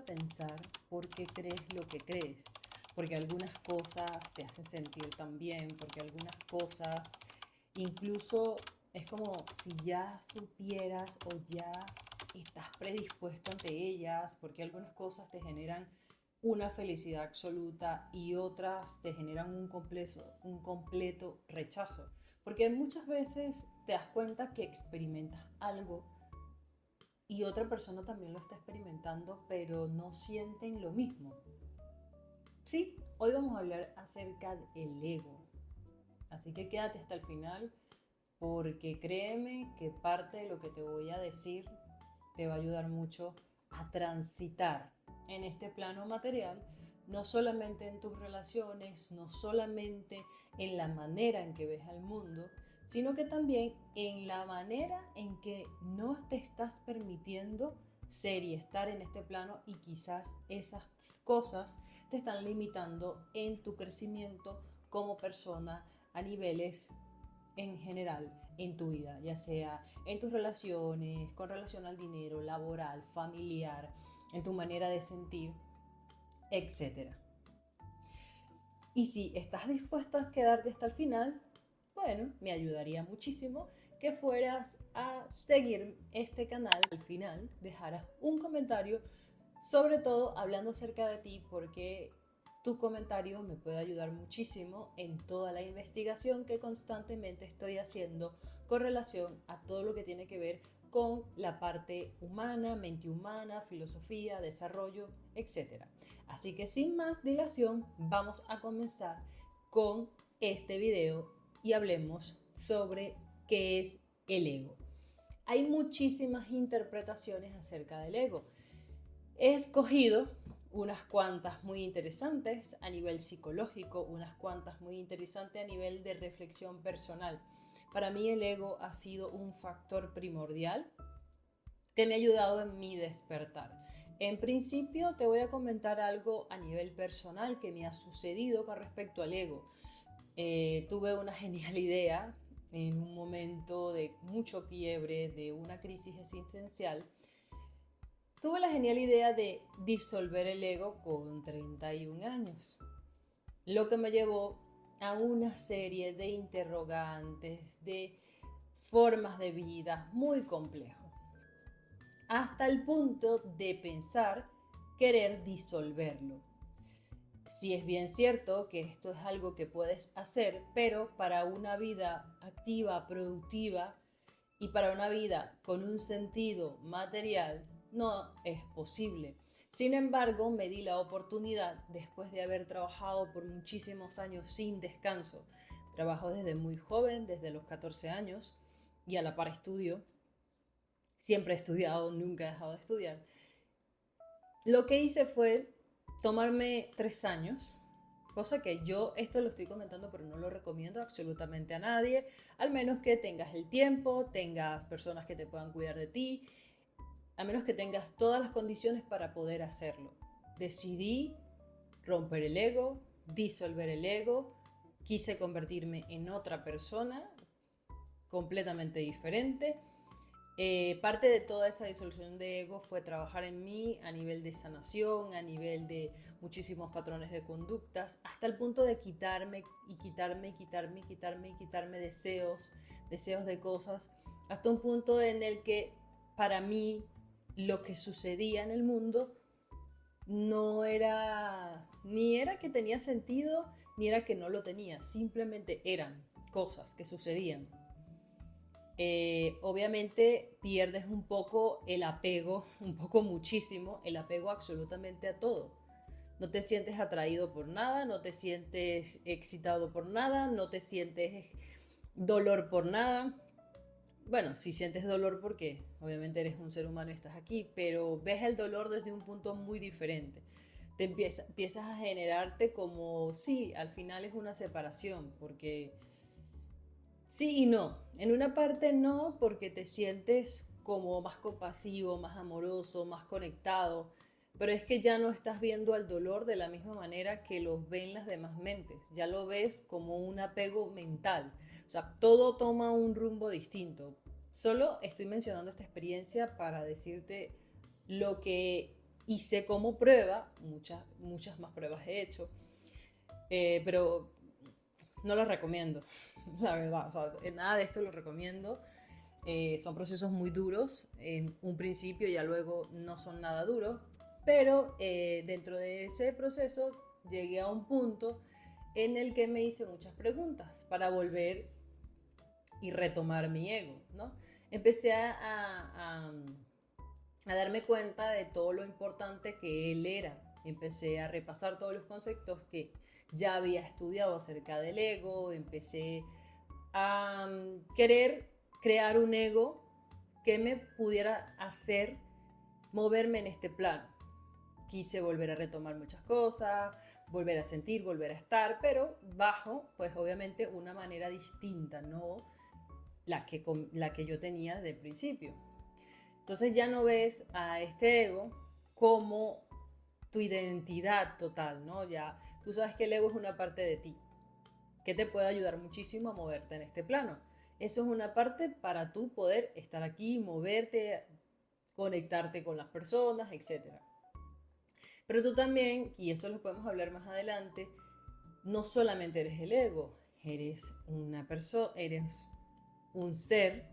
pensar por qué crees lo que crees, porque algunas cosas te hacen sentir tan bien, porque algunas cosas incluso es como si ya supieras o ya estás predispuesto ante ellas, porque algunas cosas te generan una felicidad absoluta y otras te generan un completo rechazo. Porque muchas veces te das cuenta que experimentas algo y otra persona también lo está experimentando, pero no sienten lo mismo. Sí, hoy vamos a hablar acerca del ego. Así que quédate hasta el final porque créeme que parte de lo que te voy a decir te va a ayudar mucho a transitar en este plano material, no solamente en tus relaciones, no solamente en la manera en que ves al mundo, sino que también en la manera en que no te estás permitiendo ser y estar en este plano y quizás esas cosas te están limitando en tu crecimiento como persona a niveles en general en tu vida, ya sea en tus relaciones, con relación al dinero, laboral, familiar, en tu manera de sentir, etcétera. Y si estás dispuesto a quedarte hasta el final, bueno, me ayudaría muchísimo que fueras a seguir este canal al final, dejaras un comentario, sobre todo hablando acerca de ti, porque tu comentario me puede ayudar muchísimo en toda la investigación que constantemente estoy haciendo con relación a todo lo que tiene que ver con la parte humana, mente humana, filosofía, desarrollo, etc. Así que sin más dilación, vamos a comenzar con este video y hablemos sobre qué es el ego. Hay muchísimas interpretaciones acerca del ego. He escogido unas cuantas muy interesantes a nivel psicológico, unas cuantas muy interesantes a nivel de reflexión personal. Para mí el ego ha sido un factor primordial que me ha ayudado en mi despertar. En principio te voy a comentar algo a nivel personal que me ha sucedido con respecto al ego. Tuve una genial idea en un momento de mucho quiebre, de una crisis existencial. Tuve la genial idea de disolver el ego con 31 años, lo que me llevó a una serie de interrogantes, de formas de vida muy complejo, hasta el punto de pensar querer disolverlo. Sí es bien cierto que esto es algo que puedes hacer, pero para una vida activa, productiva y para una vida con un sentido material no es posible. Sin embargo, me di la oportunidad, después de haber trabajado por muchísimos años sin descanso. Trabajo desde muy joven, desde los 14 años, y a la par estudio. Siempre he estudiado, nunca he dejado de estudiar. Lo que hice fue tomarme 3 años, cosa que yo esto lo estoy comentando pero no lo recomiendo absolutamente a nadie, al menos que tengas el tiempo, tengas personas que te puedan cuidar de ti, a menos que tengas todas las condiciones para poder hacerlo. Decidí romper el ego, disolver el ego, quise convertirme en otra persona completamente diferente. Parte de toda esa disolución de ego fue trabajar en mí a nivel de sanación, a nivel de muchísimos patrones de conductas, hasta el punto de quitarme deseos de cosas, hasta un punto en el que para mí lo que sucedía en el mundo no era, ni era que tenía sentido, ni era que no lo tenía, simplemente eran cosas que sucedían. Obviamente pierdes un poco el apego, un poco muchísimo, el apego absolutamente a todo. No te sientes atraído por nada, no te sientes excitado por nada, no te sientes dolor por nada. Bueno, si sientes dolor porque obviamente eres un ser humano y estás aquí, pero ves el dolor desde un punto muy diferente. Empiezas a generarte como, sí, al final es una separación, porque sí y no. En una parte no, porque te sientes como más compasivo, más amoroso, más conectado, pero es que ya no estás viendo al dolor de la misma manera que lo ven las demás mentes, ya lo ves como un apego mental, o sea, todo toma un rumbo distinto. Solo estoy mencionando esta experiencia para decirte lo que hice como prueba, muchas más pruebas he hecho, pero no lo recomiendo, la verdad, o sea, nada de esto lo recomiendo. Son procesos muy duros, en un principio ya luego no son nada duros, pero dentro de ese proceso llegué a un punto en el que me hice muchas preguntas para volver y retomar mi ego, ¿no? Empecé a darme cuenta de todo lo importante que él era. Empecé a repasar todos los conceptos que ya había estudiado acerca del ego, empecé a querer crear un ego que me pudiera hacer moverme en este plano. Quise volver a retomar muchas cosas, volver a sentir, volver a estar, pero bajo, pues obviamente una manera distinta, no la que yo tenía desde el principio. Entonces ya no ves a este ego como tu identidad total, ¿no? Ya tú sabes que el ego es una parte de ti, que te puede ayudar muchísimo a moverte en este plano. Eso es una parte para tú poder estar aquí, moverte, conectarte con las personas, etc. Pero tú también, y eso lo podemos hablar más adelante, no solamente eres el ego, eres una persona, eres un ser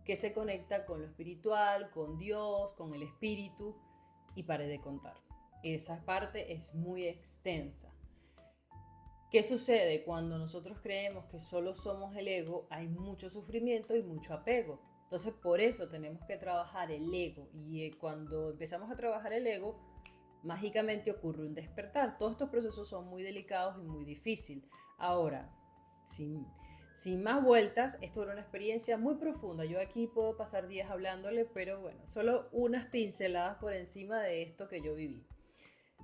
que se conecta con lo espiritual, con Dios, con el espíritu, y pare de contar. Esa parte es muy extensa. ¿Qué sucede? Cuando nosotros creemos que solo somos el ego, hay mucho sufrimiento y mucho apego. Entonces, por eso tenemos que trabajar el ego. Y cuando empezamos a trabajar el ego, mágicamente ocurre un despertar. Todos estos procesos son muy delicados y muy difíciles. Ahora, sin más vueltas, esto era una experiencia muy profunda. Yo aquí puedo pasar días hablándole, pero bueno, solo unas pinceladas por encima de esto que yo viví.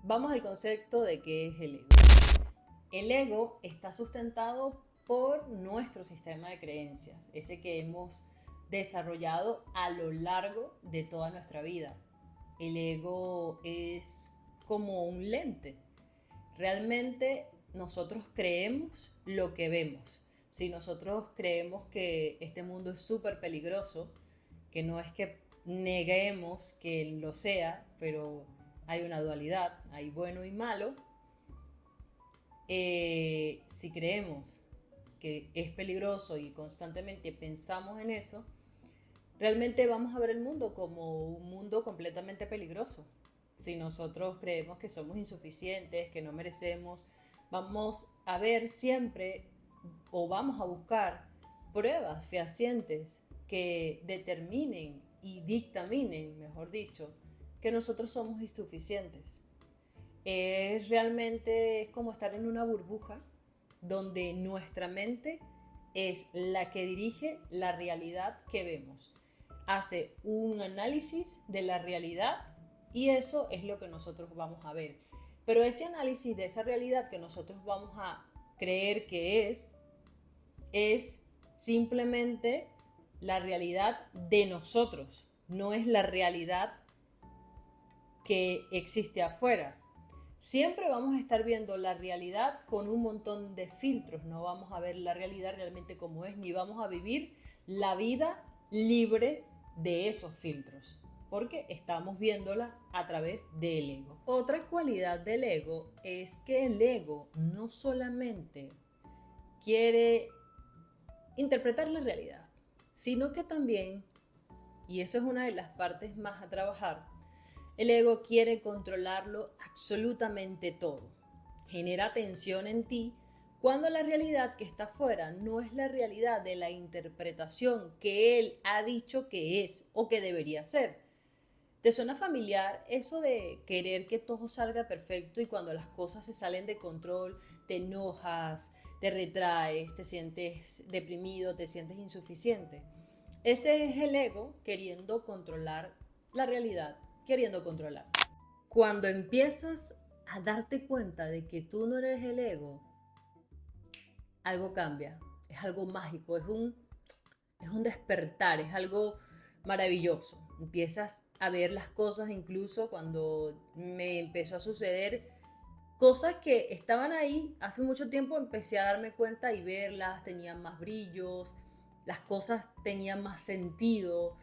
Vamos al concepto de qué es el ego. El ego está sustentado por nuestro sistema de creencias, ese que hemos desarrollado a lo largo de toda nuestra vida. El ego es como un lente. Realmente nosotros creemos lo que vemos. Si nosotros creemos que este mundo es súper peligroso, que no es que neguemos que lo sea, pero hay una dualidad, hay bueno y malo, si creemos que es peligroso y constantemente pensamos en eso, realmente vamos a ver el mundo como un mundo completamente peligroso. Si nosotros creemos que somos insuficientes, que no merecemos, vamos a ver siempre o vamos a buscar pruebas fehacientes que determinen y dictaminen, mejor dicho, que nosotros somos insuficientes. Es como estar en una burbuja donde nuestra mente es la que dirige la realidad que vemos. Hace un análisis de la realidad y eso es lo que nosotros vamos a ver. Pero ese análisis de esa realidad que nosotros vamos a creer que es simplemente la realidad de nosotros, no es la realidad que existe afuera. Siempre vamos a estar viendo la realidad con un montón de filtros, no vamos a ver la realidad realmente como es, ni vamos a vivir la vida libre de esos filtros, porque estamos viéndola a través del ego. Otra cualidad del ego es que el ego no solamente quiere interpretar la realidad, sino que también, y eso es una de las partes más a trabajar, el ego quiere controlarlo absolutamente todo. Genera tensión en ti cuando la realidad que está afuera no es la realidad de la interpretación que él ha dicho que es o que debería ser. ¿Te suena familiar eso de querer que todo salga perfecto y cuando las cosas se salen de control te enojas, te retraes, te sientes deprimido, te sientes insuficiente? Ese es el ego queriendo controlar la realidad, queriendo controlar. Cuando empiezas a darte cuenta de que tú no eres el ego, algo cambia, es algo mágico, es un despertar, es algo maravilloso. Empiezas a ver las cosas, incluso cuando me empezó a suceder cosas que estaban ahí hace mucho tiempo, empecé a darme cuenta y verlas, tenían más brillos, las cosas tenían más sentido.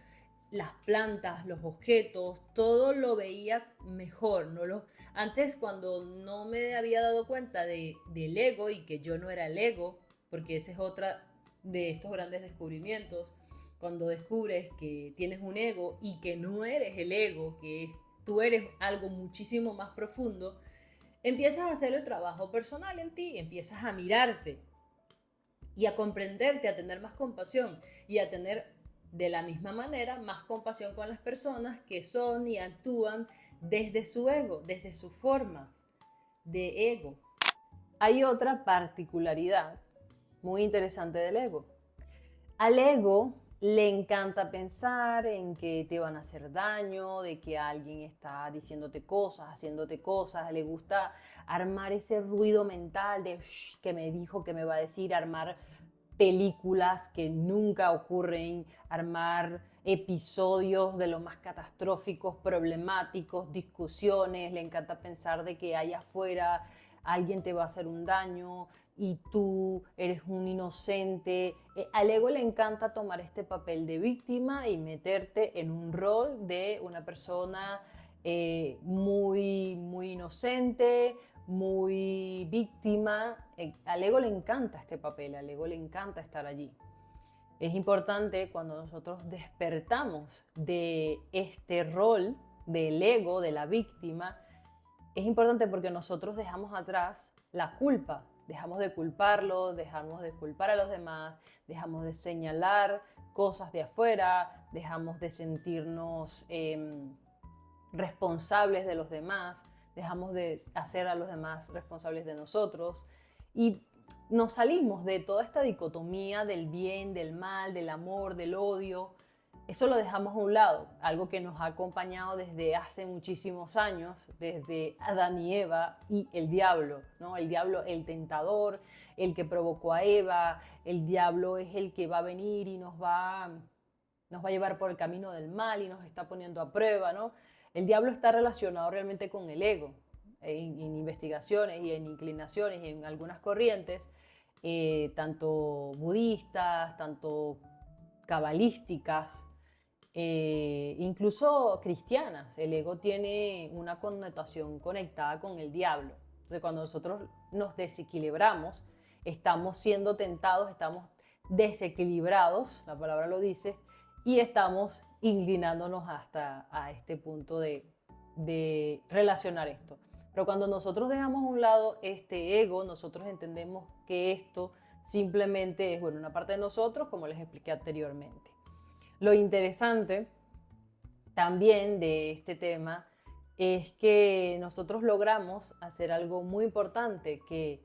las plantas, los objetos, todo lo veía mejor. Antes, cuando no me había dado cuenta del ego y que yo no era el ego, porque esa es otra de estos grandes descubrimientos, cuando descubres que tienes un ego y que no eres el ego, que tú eres algo muchísimo más profundo, empiezas a hacer el trabajo personal en ti, empiezas a mirarte y a comprenderte, a tener más compasión y a tener de la misma manera más compasión con las personas que son y actúan desde su ego, desde su forma de ego. Hay otra particularidad muy interesante del ego. Al ego le encanta pensar en que te van a hacer daño, de que alguien está diciéndote cosas, haciéndote cosas. Le gusta armar ese ruido mental de que me dijo, que me va a decir, armar películas que nunca ocurren, armar episodios de lo más catastróficos, problemáticos, discusiones. Le encanta pensar de que allá afuera alguien te va a hacer un daño y tú eres un inocente. Al ego le encanta tomar este papel de víctima y meterte en un rol de una persona muy inocente, muy víctima. Al ego le encanta este papel, al ego le encanta estar allí. Es importante cuando nosotros despertamos de este rol del ego, de la víctima, es importante porque nosotros dejamos atrás la culpa, dejamos de culparlo, dejamos de culpar a los demás, dejamos de señalar cosas de afuera, dejamos de sentirnos responsables de los demás, dejamos de hacer a los demás responsables de nosotros y nos salimos de toda esta dicotomía del bien, del mal, del amor, del odio. Eso lo dejamos a un lado, algo que nos ha acompañado desde hace muchísimos años, desde Adán y Eva y el diablo, ¿no? El diablo, el tentador, el que provocó a Eva. El diablo es el que va a venir y nos va a llevar por el camino del mal y nos está poniendo a prueba, ¿no? El diablo está relacionado realmente con el ego. En investigaciones y en inclinaciones y en algunas corrientes, tanto budistas, tanto cabalísticas, incluso cristianas, el ego tiene una connotación conectada con el diablo. Entonces, cuando nosotros nos desequilibramos, estamos siendo tentados, estamos desequilibrados, la palabra lo dice, y estamos inclinándonos hasta a este punto de relacionar esto. Pero cuando nosotros dejamos a un lado este ego, nosotros entendemos que esto simplemente es, bueno, una parte de nosotros, como les expliqué anteriormente. Lo interesante también de este tema es que nosotros logramos hacer algo muy importante, que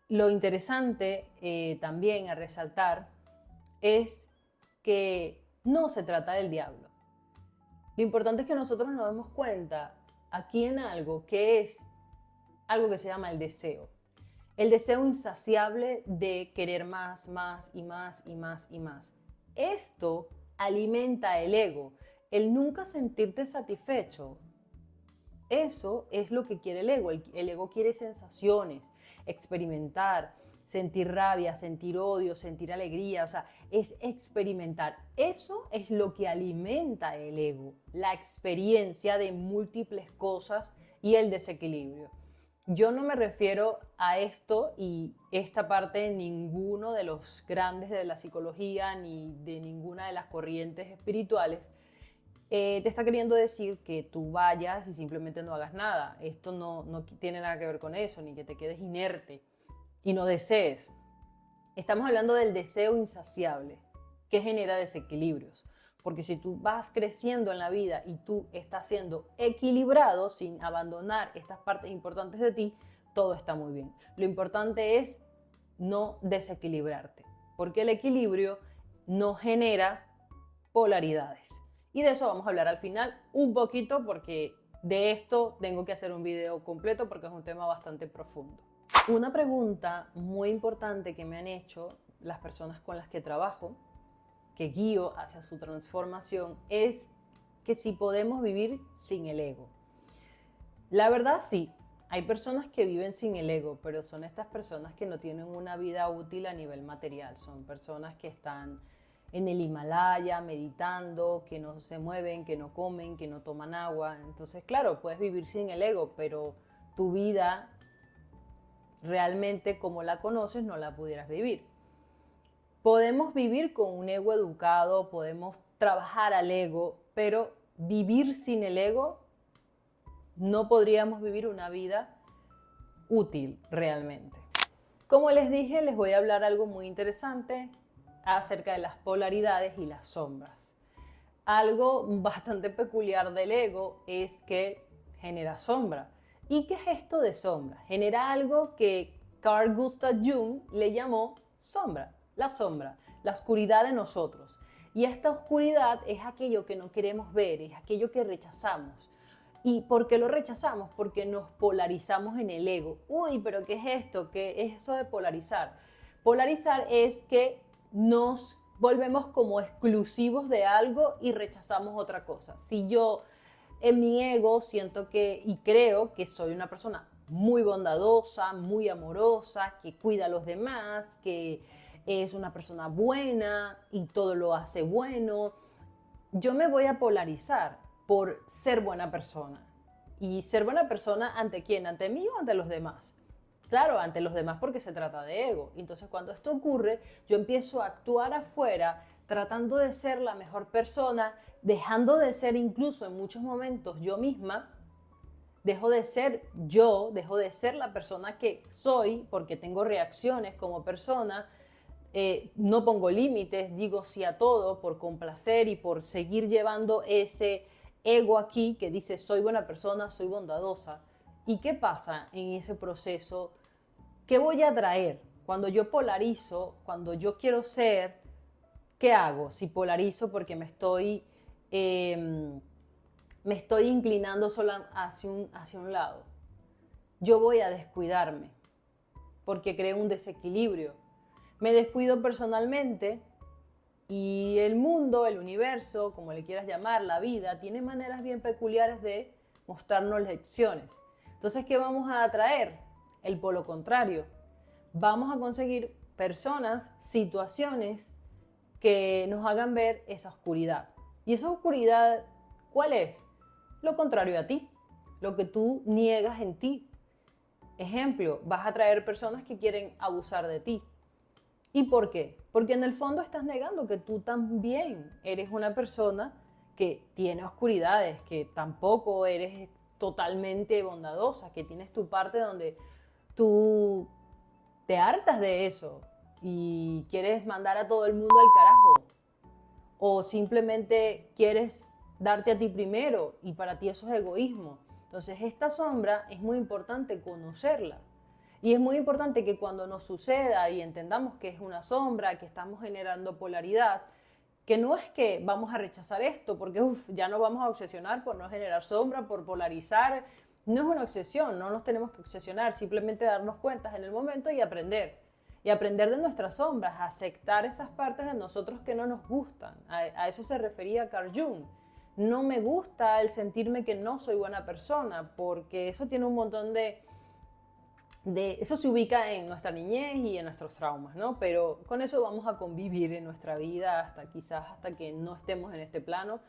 lo interesante también a resaltar es que no se trata del diablo. Lo importante es que nosotros nos demos cuenta aquí en algo que es algo que se llama el deseo. El deseo insaciable de querer más, más y más y más y más. Esto alimenta el ego, el nunca sentirte satisfecho. Eso es lo que quiere el ego. El ego quiere sensaciones, experimentar, sentir rabia, sentir odio, sentir alegría, o sea, es experimentar. Eso es lo que alimenta el ego, la experiencia de múltiples cosas y el desequilibrio. Yo no me refiero a esto y esta parte de ninguno de los grandes de la psicología ni de ninguna de las corrientes espirituales. Te está queriendo decir que tú vayas y simplemente no hagas nada. Esto no tiene nada que ver con eso, ni que te quedes inerte y no desees. Estamos hablando del deseo insaciable que genera desequilibrios. Porque si tú vas creciendo en la vida y tú estás siendo equilibrado sin abandonar estas partes importantes de ti, todo está muy bien. Lo importante es no desequilibrarte, porque el equilibrio no genera polaridades. Y de eso vamos a hablar al final un poquito, porque de esto tengo que hacer un video completo porque es un tema bastante profundo. Una pregunta muy importante que me han hecho las personas con las que trabajo, que guío hacia su transformación, es que si podemos vivir sin el ego. La verdad sí, hay personas que viven sin el ego, pero son estas personas que no tienen una vida útil a nivel material, son personas que están en el Himalaya meditando, que no se mueven, que no comen, que no toman agua. Entonces, claro, puedes vivir sin el ego, pero tu vida realmente como la conoces no la pudieras vivir. Podemos vivir con un ego educado, podemos trabajar al ego, pero vivir sin el ego no podríamos vivir una vida útil realmente. Como les dije, les voy a hablar algo muy interesante acerca de las polaridades y las sombras. Algo bastante peculiar del ego es que genera sombra. ¿Y qué es esto de sombra? Genera algo que Carl Gustav Jung le llamó sombra, la oscuridad de nosotros. Y esta oscuridad es aquello que no queremos ver, es aquello que rechazamos. ¿Y por qué lo rechazamos? Porque nos polarizamos en el ego. Uy, pero ¿qué es esto? ¿Qué es eso de polarizar? Polarizar es que nos volvemos como exclusivos de algo y rechazamos otra cosa. Si yo en mi ego siento que y creo que soy una persona muy bondadosa, muy amorosa, que cuida a los demás, que es una persona buena y todo lo hace bueno, yo me voy a polarizar por ser buena persona. ¿Y ser buena persona ante quién? ¿Ante mí o ante los demás? Claro, ante los demás porque se trata de ego. Entonces cuando esto ocurre, yo empiezo a actuar afuera tratando de ser la mejor persona, dejando de ser incluso en muchos momentos yo misma, dejo de ser yo, dejo de ser la persona que soy porque tengo reacciones como persona, no pongo límites, digo sí a todo por complacer y por seguir llevando ese ego aquí que dice soy buena persona, soy bondadosa. ¿Y qué pasa en ese proceso? ¿Qué voy a traer? Cuando yo polarizo, cuando yo quiero ser, ¿qué hago? Si polarizo porque me estoy inclinando solo hacia un lado. Yo voy a descuidarme porque creo un desequilibrio. Me descuido personalmente y el mundo, el universo, como le quieras llamar, la vida, tiene maneras bien peculiares de mostrarnos lecciones. Entonces, ¿qué vamos a atraer? El polo contrario. Vamos a conseguir personas, situaciones que nos hagan ver esa oscuridad. ¿Y esa oscuridad cuál es? Lo contrario a ti, lo que tú niegas en ti. Ejemplo, vas a traer personas que quieren abusar de ti. ¿Y por qué? Porque en el fondo estás negando que tú también eres una persona que tiene oscuridades, que tampoco eres totalmente bondadosa, que tienes tu parte donde tú te hartas de eso y quieres mandar a todo el mundo al carajo. O simplemente quieres darte a ti primero y para ti eso es egoísmo. Entonces esta sombra es muy importante conocerla. Y es muy importante que cuando nos suceda y entendamos que es una sombra, que estamos generando polaridad, que no es que vamos a rechazar esto, porque ya no vamos a obsesionar por no generar sombra, por polarizar. No es una obsesión, no nos tenemos que obsesionar, simplemente darnos cuenta en el momento y aprender. Y aprender de nuestras sombras, aceptar esas partes de nosotros que no nos gustan. A eso se refería Carl Jung. No me gusta el sentirme que no soy buena persona, porque eso tiene un montón eso se ubica en nuestra niñez y en nuestros traumas, ¿no? Pero con eso vamos a convivir en nuestra vida hasta que no estemos en este plano.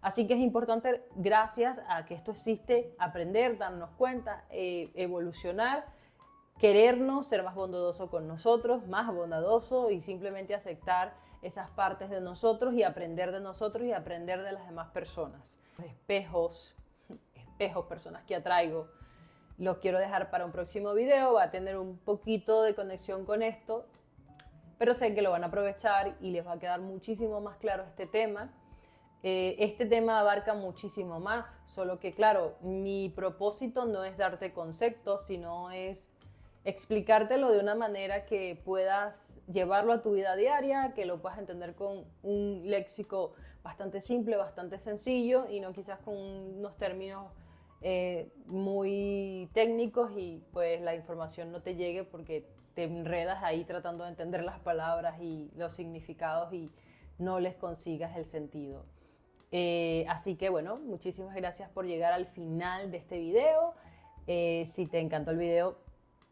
Así que es importante, gracias a que esto existe, aprender, darnos cuenta, evolucionar, querernos, ser más bondadoso con nosotros, más bondadoso y simplemente aceptar esas partes de nosotros y aprender de nosotros y aprender de las demás personas. Espejos, personas que atraigo. Lo quiero dejar para un próximo video, va a tener un poquito de conexión con esto, pero sé que lo van a aprovechar y les va a quedar muchísimo más claro este tema. Este tema abarca muchísimo más, solo que claro, mi propósito no es darte conceptos, sino es explicártelo de una manera que puedas llevarlo a tu vida diaria, que lo puedas entender con un léxico bastante simple, bastante sencillo y no quizás con unos términos muy técnicos y pues la información no te llegue porque te enredas ahí tratando de entender las palabras y los significados y no les consigas el sentido. Así que bueno, muchísimas gracias por llegar al final de este video. Si te encantó el video,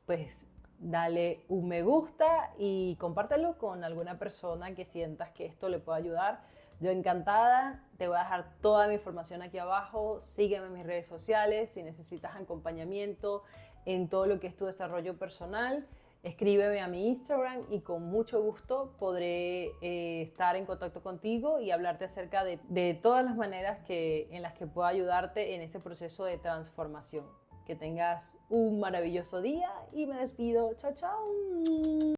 pues dale un me gusta y compártelo con alguna persona que sientas que esto le pueda ayudar. Yo encantada, te voy a dejar toda mi información aquí abajo, sígueme en mis redes sociales si necesitas acompañamiento en todo lo que es tu desarrollo personal. Escríbeme a mi Instagram y con mucho gusto podré estar en contacto contigo y hablarte acerca de todas las maneras en las que puedo ayudarte en este proceso de transformación. Que tengas un maravilloso día y me despido. Chao, chao.